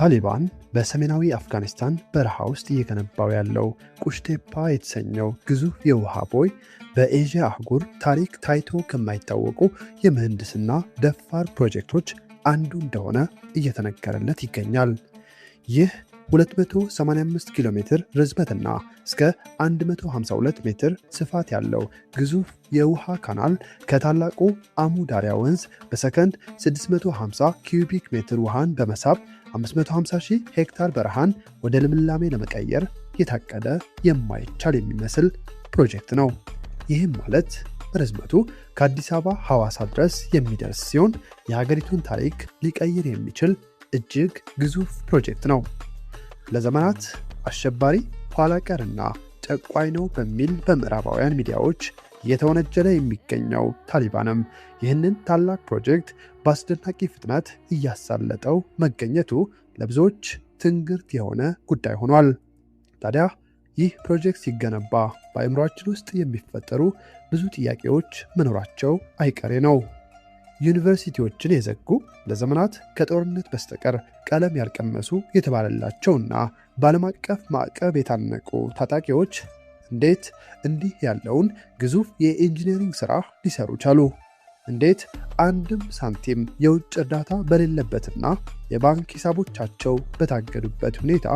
ታሊባን በሰሜናዊ አፍጋኒስታን በረሃ ውስጥ እየገነባው ያለው ቁሽቴፓ የተሰኘው ግዙፍ የውሃ ቦይ በኤዥያ አህጉር ታሪክ ታይቶ ከማይታወቁ የምህንድስና ደፋር ፕሮጀክቶች አንዱ እንደሆነ እየተነገረለት ይገኛል። ይህ 285 ኪሎ ሜትር ርዝመትና እስከ 152 ሜትር ስፋት ያለው ግዙፍ የውሃ ካናል ከታላቁ አሙ ዳሪያ ወንዝ በሰከንድ 650 ኪዩቢክ ሜትር ውሃን በመሳብ 550,000 ሄክታር በረሃን ወደ ልምላሜ ለመቀየር የታቀደ የማይቻል የሚመስል ፕሮጀክት ነው። ይህም ማለት ርዝመቱ ከአዲስ አበባ ሐዋሳ ድረስ የሚደርስ ሲሆን የሀገሪቱን ታሪክ ሊቀይር የሚችል እጅግ ግዙፍ ፕሮጀክት ነው። ለዘመናት አሸባሪ፣ ኋላ ቀርና ጨቋኝ ነው በሚል በምዕራባውያን ሚዲያዎች እየተወነጀለ የሚገኘው ታሊባንም ይህንን ታላቅ ፕሮጀክት በአስደናቂ ፍጥነት እያሳለጠው መገኘቱ ለብዙዎች ትንግርት የሆነ ጉዳይ ሆኗል። ታዲያ ይህ ፕሮጀክት ሲገነባ በአእምሯችን ውስጥ የሚፈጠሩ ብዙ ጥያቄዎች መኖራቸው አይቀሬ ነው። ዩኒቨርሲቲዎችን የዘጉ ለዘመናት ከጦርነት በስተቀር ቀለም ያልቀመሱ የተባለላቸውና በዓለም አቀፍ ማዕቀብ የታነቁ ታጣቂዎች እንዴት እንዲህ ያለውን ግዙፍ የኢንጂነሪንግ ሥራ ሊሰሩ ቻሉ? እንዴት አንድም ሳንቲም የውጭ እርዳታ በሌለበትና የባንክ ሂሳቦቻቸው በታገዱበት ሁኔታ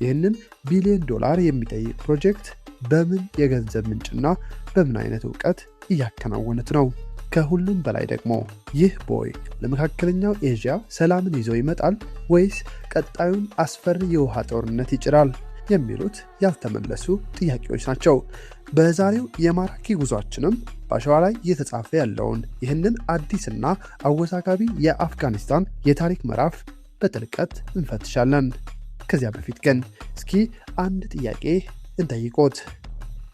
ይህንን ቢሊዮን ዶላር የሚጠይቅ ፕሮጀክት በምን የገንዘብ ምንጭና በምን አይነት ዕውቀት እያከናወኑት ነው? ከሁሉም በላይ ደግሞ ይህ ቦይ ለመካከለኛው ኤዥያ ሰላምን ይዞ ይመጣል ወይስ ቀጣዩን አስፈሪ የውሃ ጦርነት ይጭራል? የሚሉት ያልተመለሱ ጥያቄዎች ናቸው። በዛሬው የማራኪ ጉዟችንም በአሸዋ ላይ እየተጻፈ ያለውን ይህንን አዲስና አወዛጋቢ የአፍጋኒስታን የታሪክ ምዕራፍ በጥልቀት እንፈትሻለን። ከዚያ በፊት ግን እስኪ አንድ ጥያቄ እንጠይቆት።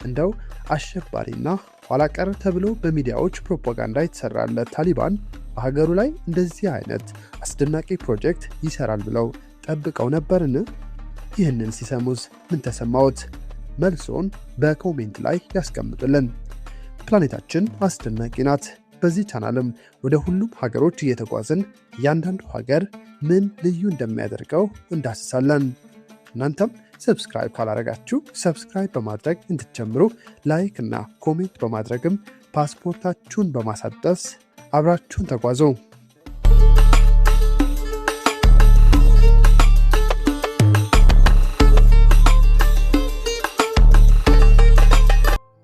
እንደው አሸባሪና ኋላ ቀር ተብሎ በሚዲያዎች ፕሮፓጋንዳ የተሰራለት ታሊባን በሀገሩ ላይ እንደዚህ አይነት አስደናቂ ፕሮጀክት ይሰራል ብለው ጠብቀው ነበርን? ይህንን ሲሰሙስ ምን ተሰማዎት? መልሶን በኮሜንት ላይ ያስቀምጡልን። ፕላኔታችን አስደናቂ ናት። በዚህ ቻናልም ወደ ሁሉም ሀገሮች እየተጓዝን እያንዳንዱ ሀገር ምን ልዩ እንደሚያደርገው እንዳስሳለን። እናንተም ሰብስክራይብ ካላረጋችሁ ሰብስክራይብ በማድረግ እንድትጀምሩ፣ ላይክ እና ኮሜንት በማድረግም ፓስፖርታችሁን በማሳደስ አብራችሁን ተጓዙ።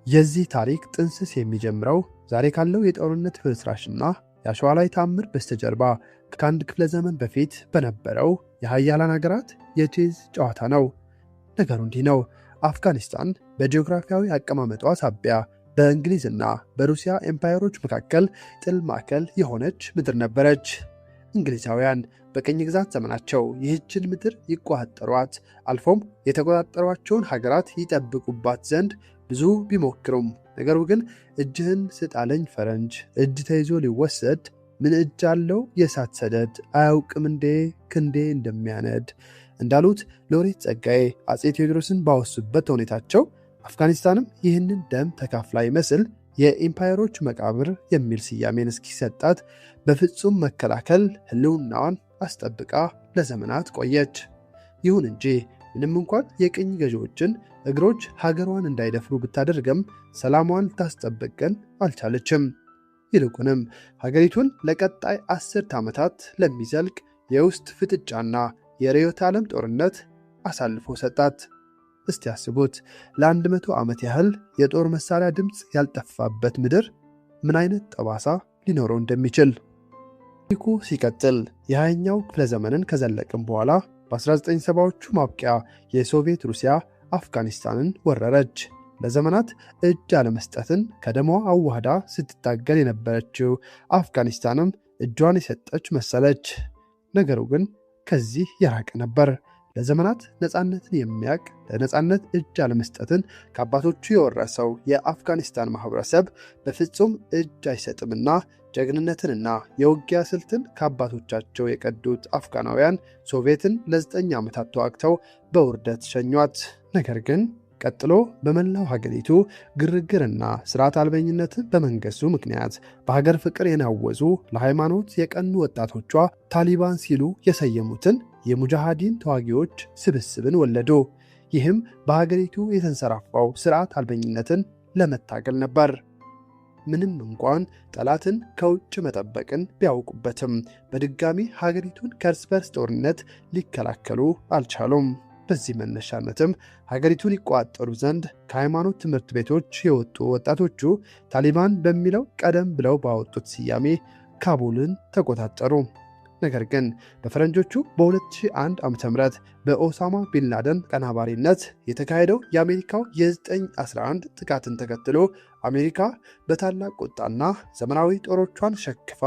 የዚህ ታሪክ ጥንስስ የሚጀምረው ዛሬ ካለው የጦርነት ፍርስራሽና የአሸዋ ላይ ታምር በስተጀርባ ከአንድ ክፍለ ዘመን በፊት በነበረው የሀያላን ሀገራት የቼዝ ጨዋታ ነው። ነገሩ እንዲህ ነው። አፍጋኒስታን በጂኦግራፊያዊ አቀማመጧ ሳቢያ በእንግሊዝና በሩሲያ ኤምፓየሮች መካከል ጥል ማዕከል የሆነች ምድር ነበረች። እንግሊዛውያን በቅኝ ግዛት ዘመናቸው ይህችን ምድር ይቆጣጠሯት፣ አልፎም የተቆጣጠሯቸውን ሀገራት ይጠብቁባት ዘንድ ብዙ ቢሞክሩም ነገሩ ግን እጅህን ስጣለኝ ፈረንጅ እጅ ተይዞ ሊወሰድ ምን እጅ አለው የእሳት ሰደድ አያውቅም እንዴ ክንዴ እንደሚያነድ እንዳሉት ሎሬት ጸጋዬ አጼ ቴዎድሮስን ባወሱበት ሁኔታቸው አፍጋኒስታንም ይህንን ደም ተካፍላ ይመስል የኢምፓየሮች መቃብር የሚል ስያሜን እስኪሰጣት በፍጹም መከላከል ህልውናዋን አስጠብቃ ለዘመናት ቆየች። ይሁን እንጂ ምንም እንኳን የቅኝ ገዢዎችን እግሮች ሀገሯን እንዳይደፍሩ ብታደርግም ሰላሟን ልታስጠብቅ ግን አልቻለችም። ይልቁንም ሀገሪቱን ለቀጣይ 10 ዓመታት ለሚዘልቅ የውስጥ ፍጥጫና የርዕዮተ ዓለም ጦርነት አሳልፎ ሰጣት። እስቲ ያስቡት፣ ለ100 ዓመት ያህል የጦር መሳሪያ ድምፅ ያልጠፋበት ምድር ምን አይነት ጠባሳ ሊኖረው እንደሚችል። ታሪኩ ሲቀጥል የ20ኛው ክፍለ ዘመንን ከዘለቅም በኋላ በ1970ዎቹ ማብቂያ የሶቪየት ሩሲያ አፍጋኒስታንን ወረረች። ለዘመናት እጅ አለመስጠትን ከደሟ አዋህዳ ስትታገል የነበረችው አፍጋኒስታንም እጇን የሰጠች መሰለች። ነገሩ ግን ከዚህ የራቀ ነበር። ለዘመናት ነፃነትን የሚያቅ ለነፃነት እጅ አለመስጠትን ከአባቶቹ የወረሰው የአፍጋኒስታን ማህበረሰብ በፍጹም እጅ አይሰጥምና ጀግንነትንና የውጊያ ስልትን ከአባቶቻቸው የቀዱት አፍጋናውያን ሶቪየትን ለ9 ዓመታት ተዋግተው በውርደት ሸኟት። ነገር ግን ቀጥሎ በመላው ሀገሪቱ ግርግርና ስርዓት አልበኝነትን በመንገሱ ምክንያት በሀገር ፍቅር የናወዙ ለሃይማኖት የቀኑ ወጣቶቿ ታሊባን ሲሉ የሰየሙትን የሙጃሃዲን ተዋጊዎች ስብስብን ወለዱ። ይህም በሀገሪቱ የተንሰራፋው ስርዓት አልበኝነትን ለመታገል ነበር። ምንም እንኳን ጠላትን ከውጭ መጠበቅን ቢያውቁበትም በድጋሚ ሀገሪቱን ከእርስ በርስ ጦርነት ሊከላከሉ አልቻሉም። በዚህ መነሻነትም ሀገሪቱን ይቆጣጠሩ ዘንድ ከሃይማኖት ትምህርት ቤቶች የወጡ ወጣቶቹ ታሊባን በሚለው ቀደም ብለው ባወጡት ስያሜ ካቡልን ተቆጣጠሩ። ነገር ግን በፈረንጆቹ በ2001 ዓ.ም በኦሳማ ቢንላደን ቀናባሪነት የተካሄደው የአሜሪካው የ9/11 ጥቃትን ተከትሎ አሜሪካ በታላቅ ቁጣና ዘመናዊ ጦሮቿን ሸክፋ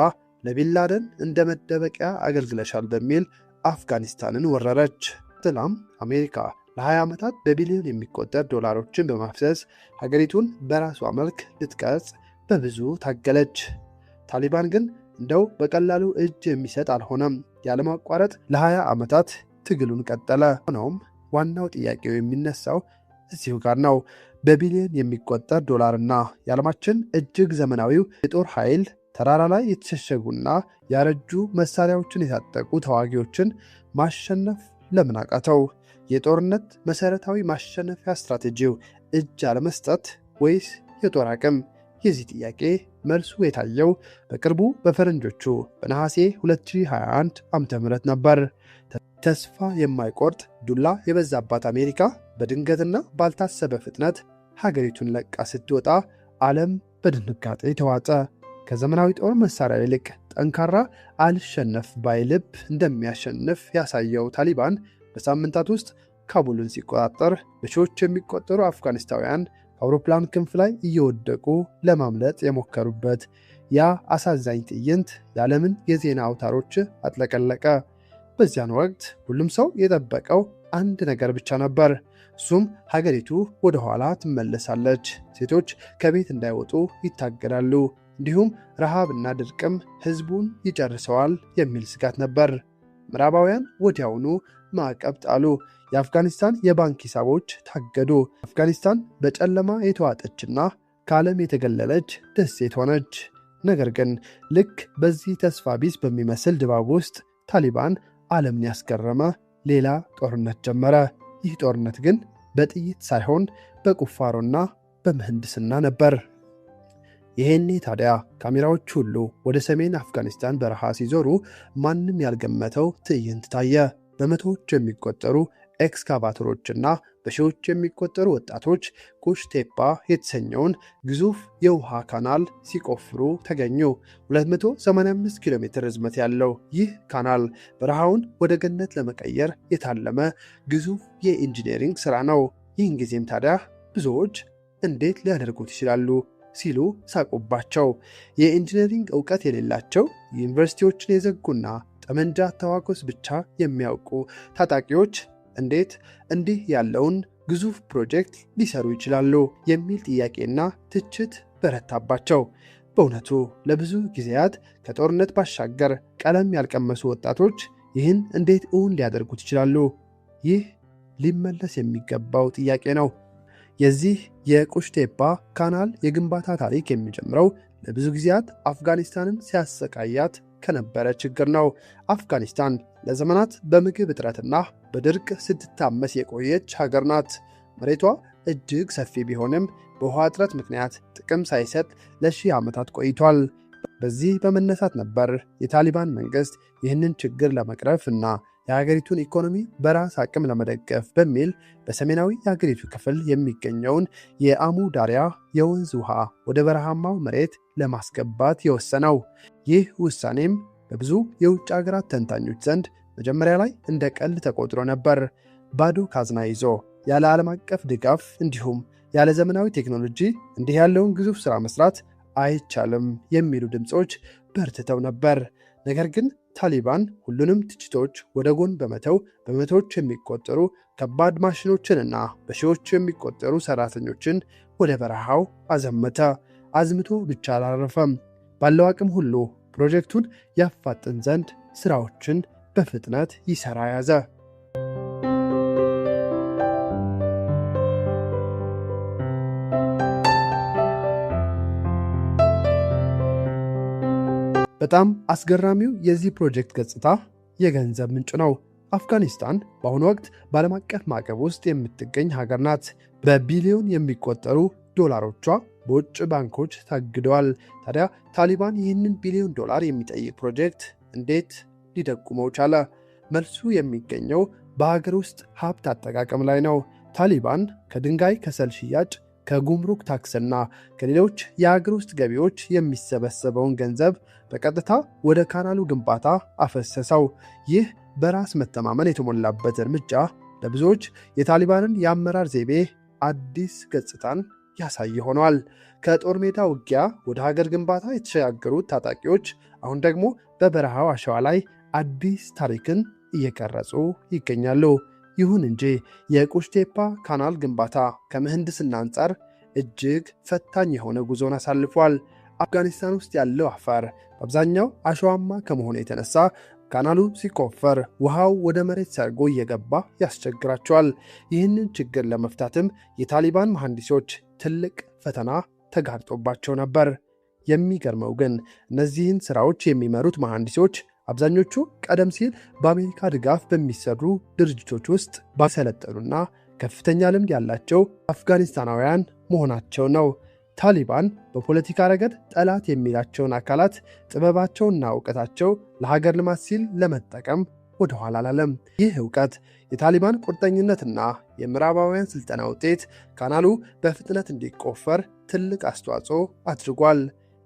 ለቢንላደን እንደ መደበቂያ አገልግለሻል በሚል አፍጋኒስታንን ወረረች። ሰላም አሜሪካ ለ20 ዓመታት በቢሊዮን የሚቆጠር ዶላሮችን በማፍሰስ ሀገሪቱን በራሷ መልክ ልትቀርጽ በብዙ ታገለች። ታሊባን ግን እንደው በቀላሉ እጅ የሚሰጥ አልሆነም። ያለማቋረጥ ለ20 ዓመታት ትግሉን ቀጠለ። ሆኖም ዋናው ጥያቄው የሚነሳው እዚሁ ጋር ነው። በቢሊዮን የሚቆጠር ዶላርና የዓለማችን እጅግ ዘመናዊው የጦር ኃይል ተራራ ላይ የተሸሸጉና ያረጁ መሳሪያዎችን የታጠቁ ተዋጊዎችን ማሸነፍ ለምን አቃተው? የጦርነት መሰረታዊ ማሸነፊያ ስትራቴጂው እጅ አለመስጠት ወይስ የጦር አቅም? የዚህ ጥያቄ መልሱ የታየው በቅርቡ በፈረንጆቹ በነሐሴ 2021 ዓ.ም ነበር። ተስፋ የማይቆርጥ ዱላ የበዛባት አሜሪካ በድንገትና ባልታሰበ ፍጥነት ሀገሪቱን ለቃ ስትወጣ ዓለም በድንጋጤ ተዋጠ። ከዘመናዊ ጦር መሳሪያ ይልቅ ጠንካራ አልሸነፍ ባይ ልብ እንደሚያሸንፍ ያሳየው ታሊባን በሳምንታት ውስጥ ካቡልን ሲቆጣጠር በሺዎች የሚቆጠሩ አፍጋኒስታውያን አውሮፕላን ክንፍ ላይ እየወደቁ ለማምለጥ የሞከሩበት ያ አሳዛኝ ትዕይንት የዓለምን የዜና አውታሮች አጥለቀለቀ። በዚያን ወቅት ሁሉም ሰው የጠበቀው አንድ ነገር ብቻ ነበር። እሱም ሀገሪቱ ወደ ኋላ ትመለሳለች፣ ሴቶች ከቤት እንዳይወጡ ይታገዳሉ፣ እንዲሁም ረሃብና ድርቅም ህዝቡን ይጨርሰዋል የሚል ስጋት ነበር። ምዕራባውያን ወዲያውኑ ማዕቀብ ጣሉ። የአፍጋኒስታን የባንክ ሂሳቦች ታገዱ። አፍጋኒስታን በጨለማ የተዋጠችና ከዓለም የተገለለች ደሴት ሆነች። ነገር ግን ልክ በዚህ ተስፋ ቢስ በሚመስል ድባብ ውስጥ ታሊባን ዓለምን ያስገረመ ሌላ ጦርነት ጀመረ። ይህ ጦርነት ግን በጥይት ሳይሆን በቁፋሮና በምህንድስና ነበር። ይሄኔ ታዲያ ካሜራዎች ሁሉ ወደ ሰሜን አፍጋኒስታን በረሃ ሲዞሩ ማንም ያልገመተው ትዕይንት ታየ። በመቶዎች የሚቆጠሩ ኤክስካቫተሮችና በሺዎች የሚቆጠሩ ወጣቶች ኩሽቴፓ የተሰኘውን ግዙፍ የውሃ ካናል ሲቆፍሩ ተገኙ። 285 ኪሎ ሜትር ርዝመት ያለው ይህ ካናል በረሃውን ወደ ገነት ለመቀየር የታለመ ግዙፍ የኢንጂነሪንግ ሥራ ነው። ይህን ጊዜም ታዲያ ብዙዎች እንዴት ሊያደርጉት ይችላሉ ሲሉ ሳቁባቸው። የኢንጂነሪንግ ዕውቀት የሌላቸው ዩኒቨርሲቲዎችን የዘጉና ጠመንጃ ተዋኮስ ብቻ የሚያውቁ ታጣቂዎች እንዴት እንዲህ ያለውን ግዙፍ ፕሮጀክት ሊሰሩ ይችላሉ የሚል ጥያቄና ትችት በረታባቸው። በእውነቱ ለብዙ ጊዜያት ከጦርነት ባሻገር ቀለም ያልቀመሱ ወጣቶች ይህን እንዴት እውን ሊያደርጉት ይችላሉ? ይህ ሊመለስ የሚገባው ጥያቄ ነው። የዚህ የቁሽቴፓ ካናል የግንባታ ታሪክ የሚጀምረው ለብዙ ጊዜያት አፍጋኒስታንን ሲያሰቃያት ከነበረ ችግር ነው። አፍጋኒስታን ለዘመናት በምግብ እጥረትና በድርቅ ስትታመስ የቆየች ሀገር ናት። መሬቷ እጅግ ሰፊ ቢሆንም በውሃ እጥረት ምክንያት ጥቅም ሳይሰጥ ለሺህ ዓመታት ቆይቷል። በዚህ በመነሳት ነበር የታሊባን መንግስት ይህንን ችግር ለመቅረፍ እና የሀገሪቱን ኢኮኖሚ በራስ አቅም ለመደገፍ በሚል በሰሜናዊ የሀገሪቱ ክፍል የሚገኘውን የአሙ ዳሪያ የወንዝ ውሃ ወደ በረሃማው መሬት ለማስገባት የወሰነው። ይህ ውሳኔም በብዙ የውጭ ሀገራት ተንታኞች ዘንድ መጀመሪያ ላይ እንደ ቀልድ ተቆጥሮ ነበር። ባዶ ካዝና ይዞ ያለ ዓለም አቀፍ ድጋፍ እንዲሁም ያለ ዘመናዊ ቴክኖሎጂ እንዲህ ያለውን ግዙፍ ሥራ መስራት አይቻልም የሚሉ ድምፆች በርትተው ነበር። ነገር ግን ታሊባን ሁሉንም ትችቶች ወደ ጎን በመተው በመቶዎች የሚቆጠሩ ከባድ ማሽኖችንና በሺዎች የሚቆጠሩ ሰራተኞችን ወደ በረሃው አዘመተ። አዝምቶ ብቻ አላረፈም። ባለው አቅም ሁሉ ፕሮጀክቱን ያፋጥን ዘንድ ስራዎችን በፍጥነት ይሰራ ያዘ። በጣም አስገራሚው የዚህ ፕሮጀክት ገጽታ የገንዘብ ምንጭ ነው። አፍጋኒስታን በአሁኑ ወቅት በዓለም አቀፍ ማዕቀብ ውስጥ የምትገኝ ሀገር ናት። በቢሊዮን የሚቆጠሩ ዶላሮቿ በውጭ ባንኮች ታግደዋል። ታዲያ ታሊባን ይህንን ቢሊዮን ዶላር የሚጠይቅ ፕሮጀክት እንዴት ሊደጉመው ቻለ? መልሱ የሚገኘው በሀገር ውስጥ ሀብት አጠቃቀም ላይ ነው። ታሊባን ከድንጋይ ከሰል ሽያጭ፣ ከጉምሩክ ታክስና ከሌሎች የሀገር ውስጥ ገቢዎች የሚሰበሰበውን ገንዘብ በቀጥታ ወደ ካናሉ ግንባታ አፈሰሰው። ይህ በራስ መተማመን የተሞላበት እርምጃ ለብዙዎች የታሊባንን የአመራር ዘይቤ አዲስ ገጽታን ያሳይ ሆኗል። ከጦር ሜዳ ውጊያ ወደ ሀገር ግንባታ የተሸጋገሩት ታጣቂዎች አሁን ደግሞ በበረሃው አሸዋ ላይ አዲስ ታሪክን እየቀረጹ ይገኛሉ። ይሁን እንጂ የቁሽቴፓ ካናል ግንባታ ከምህንድስና አንጻር እጅግ ፈታኝ የሆነ ጉዞን አሳልፏል። አፍጋኒስታን ውስጥ ያለው አፈር በአብዛኛው አሸዋማ ከመሆኑ የተነሳ ካናሉ ሲቆፈር ውሃው ወደ መሬት ሰርጎ እየገባ ያስቸግራቸዋል። ይህንን ችግር ለመፍታትም የታሊባን መሐንዲሶች ትልቅ ፈተና ተጋርጦባቸው ነበር። የሚገርመው ግን እነዚህን ስራዎች የሚመሩት መሐንዲሶች አብዛኞቹ ቀደም ሲል በአሜሪካ ድጋፍ በሚሰሩ ድርጅቶች ውስጥ ባሰለጠኑና ከፍተኛ ልምድ ያላቸው አፍጋኒስታናውያን መሆናቸው ነው። ታሊባን በፖለቲካ ረገድ ጠላት የሚላቸውን አካላት ጥበባቸውና እውቀታቸው ለሀገር ልማት ሲል ለመጠቀም ወደ ኋላ አላለም። ይህ እውቀት የታሊባን ቁርጠኝነትና የምዕራባውያን ስልጠና ውጤት ካናሉ በፍጥነት እንዲቆፈር ትልቅ አስተዋጽኦ አድርጓል።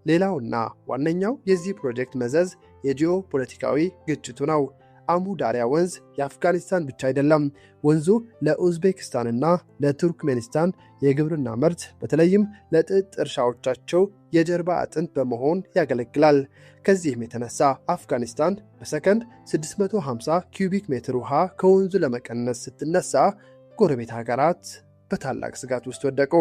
ሌላውና ዋነኛው የዚህ ፕሮጀክት መዘዝ የጂኦ ፖለቲካዊ ግጭቱ ነው። አሙ ዳሪያ ወንዝ የአፍጋኒስታን ብቻ አይደለም። ወንዙ ለኡዝቤክስታንና ለቱርክሜኒስታን የግብርና ምርት በተለይም ለጥጥ እርሻዎቻቸው የጀርባ አጥንት በመሆን ያገለግላል። ከዚህም የተነሳ አፍጋኒስታን በሰከንድ 650 ኪዩቢክ ሜትር ውሃ ከወንዙ ለመቀነስ ስትነሳ ጎረቤት ሀገራት በታላቅ ስጋት ውስጥ ወደቁ።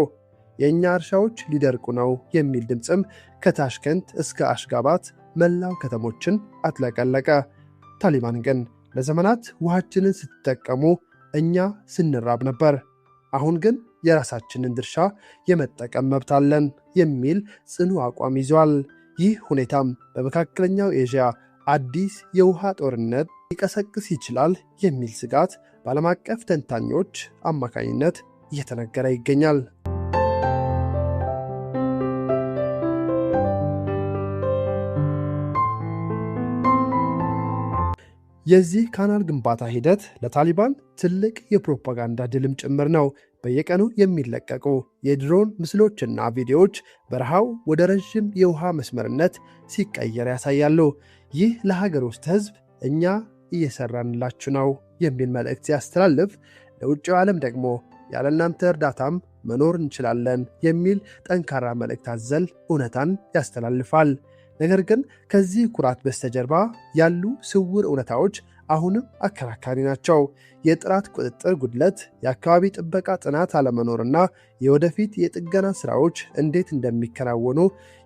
የእኛ እርሻዎች ሊደርቁ ነው የሚል ድምፅም ከታሽከንት እስከ አሽጋባት መላው ከተሞችን አጥለቀለቀ። ታሊባን ግን ለዘመናት ውሃችንን ስትጠቀሙ እኛ ስንራብ ነበር፣ አሁን ግን የራሳችንን ድርሻ የመጠቀም መብት አለን የሚል ጽኑ አቋም ይዟል። ይህ ሁኔታም በመካከለኛው ኤዥያ አዲስ የውሃ ጦርነት ሊቀሰቅስ ይችላል የሚል ስጋት በዓለም አቀፍ ተንታኞች አማካኝነት እየተነገረ ይገኛል። የዚህ ካናል ግንባታ ሂደት ለታሊባን ትልቅ የፕሮፓጋንዳ ድልም ጭምር ነው። በየቀኑ የሚለቀቁ የድሮን ምስሎችና ቪዲዮዎች በረሃው ወደ ረዥም የውሃ መስመርነት ሲቀየር ያሳያሉ። ይህ ለሀገር ውስጥ ሕዝብ እኛ እየሰራንላችሁ ነው የሚል መልእክት ሲያስተላልፍ፣ ለውጭው ዓለም ደግሞ ያለ እናንተ እርዳታም መኖር እንችላለን የሚል ጠንካራ መልእክት አዘል እውነታን ያስተላልፋል። ነገር ግን ከዚህ ኩራት በስተጀርባ ያሉ ስውር እውነታዎች አሁንም አከራካሪ ናቸው። የጥራት ቁጥጥር ጉድለት፣ የአካባቢ ጥበቃ ጥናት አለመኖርና የወደፊት የጥገና ስራዎች እንዴት እንደሚከናወኑ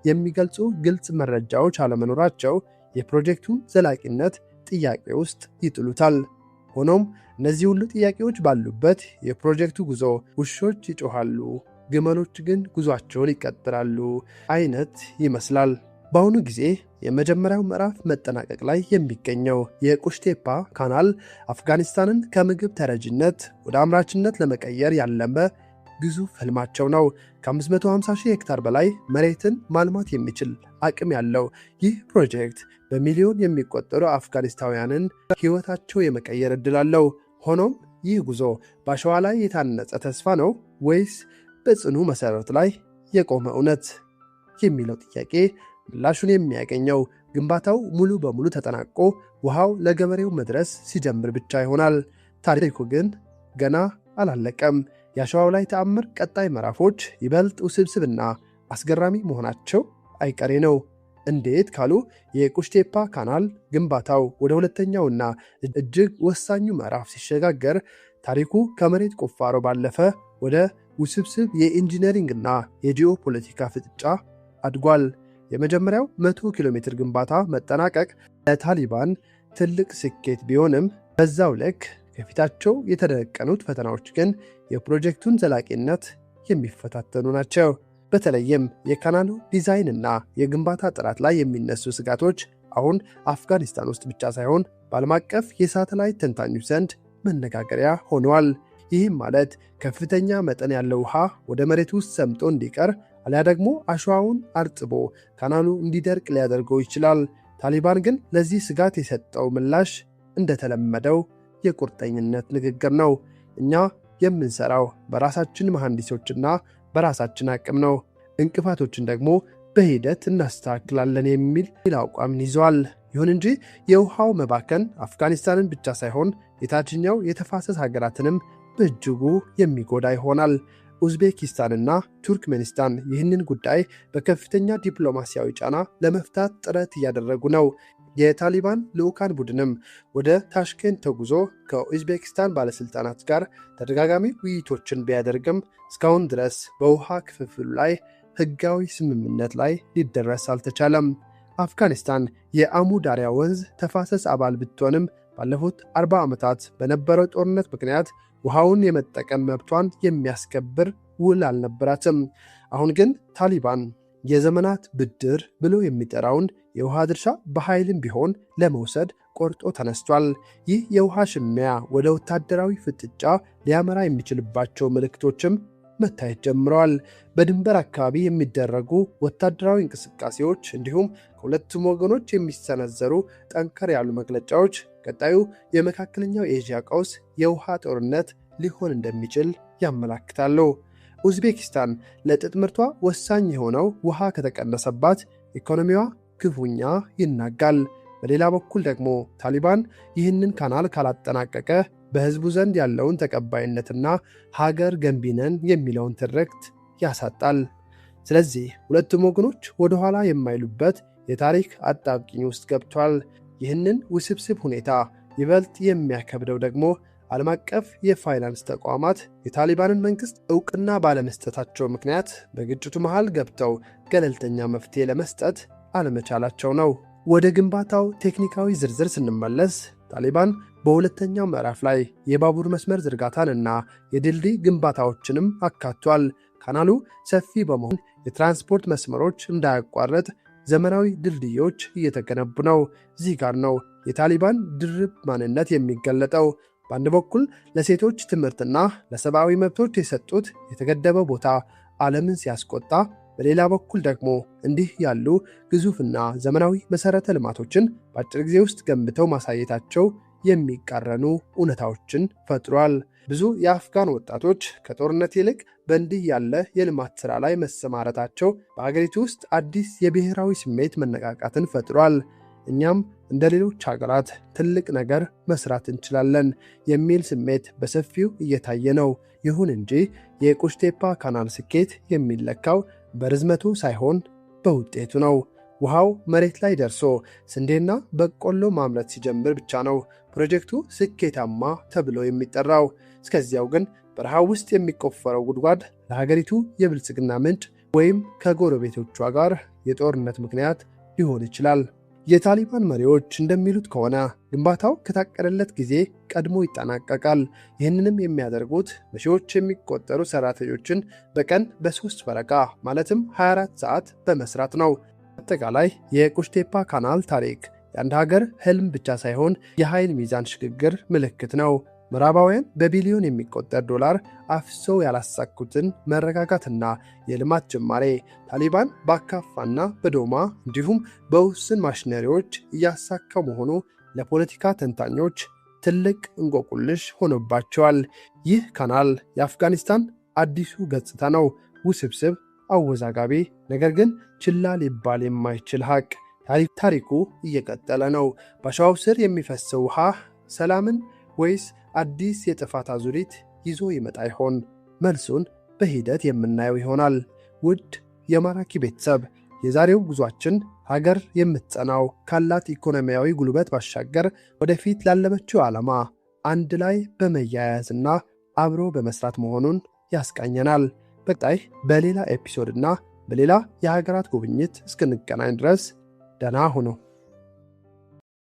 የሚገልጹ ግልጽ መረጃዎች አለመኖራቸው የፕሮጀክቱን ዘላቂነት ጥያቄ ውስጥ ይጥሉታል። ሆኖም እነዚህ ሁሉ ጥያቄዎች ባሉበት የፕሮጀክቱ ጉዞ ውሾች ይጮሃሉ፣ ግመሎች ግን ጉዟቸውን ይቀጥላሉ አይነት ይመስላል። በአሁኑ ጊዜ የመጀመሪያው ምዕራፍ መጠናቀቅ ላይ የሚገኘው የቁሽቴፓ ካናል አፍጋኒስታንን ከምግብ ተረጂነት ወደ አምራችነት ለመቀየር ያለመ ግዙፍ ህልማቸው ነው። ከ550,000 ሄክታር በላይ መሬትን ማልማት የሚችል አቅም ያለው ይህ ፕሮጀክት በሚሊዮን የሚቆጠሩ አፍጋኒስታውያንን ህይወታቸው የመቀየር ዕድል አለው። ሆኖም ይህ ጉዞ በአሸዋ ላይ የታነጸ ተስፋ ነው ወይስ በጽኑ መሠረት ላይ የቆመ እውነት የሚለው ጥያቄ ምላሹን የሚያገኘው ግንባታው ሙሉ በሙሉ ተጠናቆ ውሃው ለገበሬው መድረስ ሲጀምር ብቻ ይሆናል። ታሪኩ ግን ገና አላለቀም። የአሸዋው ላይ ተአምር ቀጣይ ምዕራፎች ይበልጥ ውስብስብና አስገራሚ መሆናቸው አይቀሬ ነው። እንዴት ካሉ የቁሽቴፓ ካናል ግንባታው ወደ ሁለተኛውና እጅግ ወሳኙ ምዕራፍ ሲሸጋገር ታሪኩ ከመሬት ቁፋሮ ባለፈ ወደ ውስብስብ የኢንጂነሪንግና የጂኦ ፖለቲካ ፍጥጫ አድጓል። የመጀመሪያው 100 ኪሎ ሜትር ግንባታ መጠናቀቅ ለታሊባን ትልቅ ስኬት ቢሆንም በዛው ልክ ከፊታቸው የተደቀኑት ፈተናዎች ግን የፕሮጀክቱን ዘላቂነት የሚፈታተኑ ናቸው። በተለይም የካናሉ ዲዛይንና የግንባታ ጥራት ላይ የሚነሱ ስጋቶች አሁን አፍጋኒስታን ውስጥ ብቻ ሳይሆን በዓለም አቀፍ የሳተላይት ተንታኞች ዘንድ መነጋገሪያ ሆኗል። ይህም ማለት ከፍተኛ መጠን ያለው ውሃ ወደ መሬት ውስጥ ሰምጦ እንዲቀር አሊያ ደግሞ አሸዋውን አርጥቦ ካናሉ እንዲደርቅ ሊያደርገው ይችላል። ታሊባን ግን ለዚህ ስጋት የሰጠው ምላሽ እንደተለመደው የቁርጠኝነት ንግግር ነው። እኛ የምንሰራው በራሳችን መሐንዲሶችና በራሳችን አቅም ነው፣ እንቅፋቶችን ደግሞ በሂደት እናስተካክላለን የሚል አቋምን ይዟል። ይሁን እንጂ የውሃው መባከን አፍጋኒስታንን ብቻ ሳይሆን የታችኛው የተፋሰስ ሀገራትንም በእጅጉ የሚጎዳ ይሆናል። ኡዝቤኪስታንና ቱርክሜኒስታን ይህንን ጉዳይ በከፍተኛ ዲፕሎማሲያዊ ጫና ለመፍታት ጥረት እያደረጉ ነው። የታሊባን ልዑካን ቡድንም ወደ ታሽኬንት ተጉዞ ከኡዝቤኪስታን ባለሥልጣናት ጋር ተደጋጋሚ ውይይቶችን ቢያደርግም እስካሁን ድረስ በውሃ ክፍፍሉ ላይ ሕጋዊ ስምምነት ላይ ሊደረስ አልተቻለም። አፍጋኒስታን የአሙ ዳሪያ ወንዝ ተፋሰስ አባል ብትሆንም ባለፉት 40 ዓመታት በነበረው ጦርነት ምክንያት ውሃውን የመጠቀም መብቷን የሚያስከብር ውል አልነበራትም። አሁን ግን ታሊባን የዘመናት ብድር ብሎ የሚጠራውን የውሃ ድርሻ በኃይልም ቢሆን ለመውሰድ ቆርጦ ተነስቷል። ይህ የውሃ ሽሚያ ወደ ወታደራዊ ፍጥጫ ሊያመራ የሚችልባቸው ምልክቶችም መታየት ጀምረዋል። በድንበር አካባቢ የሚደረጉ ወታደራዊ እንቅስቃሴዎች እንዲሁም ከሁለቱም ወገኖች የሚሰነዘሩ ጠንከር ያሉ መግለጫዎች ቀጣዩ የመካከለኛው ኤዥያ ቀውስ የውሃ ጦርነት ሊሆን እንደሚችል ያመላክታሉ። ኡዝቤኪስታን ለጥጥ ምርቷ ወሳኝ የሆነው ውሃ ከተቀነሰባት ኢኮኖሚዋ ክፉኛ ይናጋል። በሌላ በኩል ደግሞ ታሊባን ይህንን ካናል ካላጠናቀቀ በሕዝቡ ዘንድ ያለውን ተቀባይነትና ሀገር ገንቢነን የሚለውን ትርክት ያሳጣል። ስለዚህ ሁለቱም ወገኖች ወደ ኋላ የማይሉበት የታሪክ አጣብቂኝ ውስጥ ገብቷል። ይህንን ውስብስብ ሁኔታ ይበልጥ የሚያከብደው ደግሞ ዓለም አቀፍ የፋይናንስ ተቋማት የታሊባንን መንግሥት ዕውቅና ባለመስጠታቸው ምክንያት በግጭቱ መሃል ገብተው ገለልተኛ መፍትሔ ለመስጠት አለመቻላቸው ነው። ወደ ግንባታው ቴክኒካዊ ዝርዝር ስንመለስ ታሊባን በሁለተኛው ምዕራፍ ላይ የባቡር መስመር ዝርጋታንና የድልድይ ግንባታዎችንም አካቷል። ካናሉ ሰፊ በመሆን የትራንስፖርት መስመሮች እንዳያቋርጥ ዘመናዊ ድልድዮች እየተገነቡ ነው። እዚህ ጋር ነው የታሊባን ድርብ ማንነት የሚገለጠው። በአንድ በኩል ለሴቶች ትምህርትና ለሰብአዊ መብቶች የሰጡት የተገደበ ቦታ ዓለምን ሲያስቆጣ፣ በሌላ በኩል ደግሞ እንዲህ ያሉ ግዙፍና ዘመናዊ መሠረተ ልማቶችን በአጭር ጊዜ ውስጥ ገንብተው ማሳየታቸው የሚቃረኑ እውነታዎችን ፈጥሯል። ብዙ የአፍጋን ወጣቶች ከጦርነት ይልቅ በእንዲህ ያለ የልማት ሥራ ላይ መሰማረታቸው በአገሪቱ ውስጥ አዲስ የብሔራዊ ስሜት መነቃቃትን ፈጥሯል። እኛም እንደ ሌሎች ሀገራት ትልቅ ነገር መስራት እንችላለን የሚል ስሜት በሰፊው እየታየ ነው። ይሁን እንጂ የቁሽቴፓ ካናል ስኬት የሚለካው በርዝመቱ ሳይሆን በውጤቱ ነው። ውሃው መሬት ላይ ደርሶ ስንዴና በቆሎ ማምረት ሲጀምር ብቻ ነው ፕሮጀክቱ ስኬታማ ተብሎ የሚጠራው። እስከዚያው ግን በረሃው ውስጥ የሚቆፈረው ጉድጓድ ለሀገሪቱ የብልጽግና ምንጭ ወይም ከጎረቤቶቿ ጋር የጦርነት ምክንያት ሊሆን ይችላል። የታሊባን መሪዎች እንደሚሉት ከሆነ ግንባታው ከታቀደለት ጊዜ ቀድሞ ይጠናቀቃል። ይህንንም የሚያደርጉት በሺዎች የሚቆጠሩ ሰራተኞችን በቀን በ3 ፈረቃ ማለትም 24 ሰዓት በመስራት ነው። አጠቃላይ የቁሽቴፓ ካናል ታሪክ የአንድ ሀገር ህልም ብቻ ሳይሆን የኃይል ሚዛን ሽግግር ምልክት ነው። ምዕራባውያን በቢሊዮን የሚቆጠር ዶላር አፍሰው ያላሳኩትን መረጋጋትና የልማት ጅማሬ ታሊባን በአካፋና በዶማ እንዲሁም በውስን ማሽነሪዎች እያሳካው መሆኑ ለፖለቲካ ተንታኞች ትልቅ እንቆቁልሽ ሆኖባቸዋል። ይህ ካናል የአፍጋኒስታን አዲሱ ገጽታ ነው። ውስብስብ፣ አወዛጋቢ፣ ነገር ግን ችላ ሊባል የማይችል ሀቅ። ታሪኩ እየቀጠለ ነው። በአሸዋው ስር የሚፈሰው ውሃ ሰላምን ወይስ አዲስ የጥፋት አዙሪት ይዞ ይመጣ ይሆን? መልሱን በሂደት የምናየው ይሆናል። ውድ የማራኪ ቤተሰብ፣ የዛሬው ጉዟችን ሀገር የምትጸናው ካላት ኢኮኖሚያዊ ጉልበት ባሻገር ወደፊት ላለመችው ዓላማ አንድ ላይ በመያያዝና አብሮ በመስራት መሆኑን ያስቃኘናል። በቀጣይ በሌላ ኤፒሶድና በሌላ የሀገራት ጉብኝት እስክንገናኝ ድረስ ደህና ሁኑ።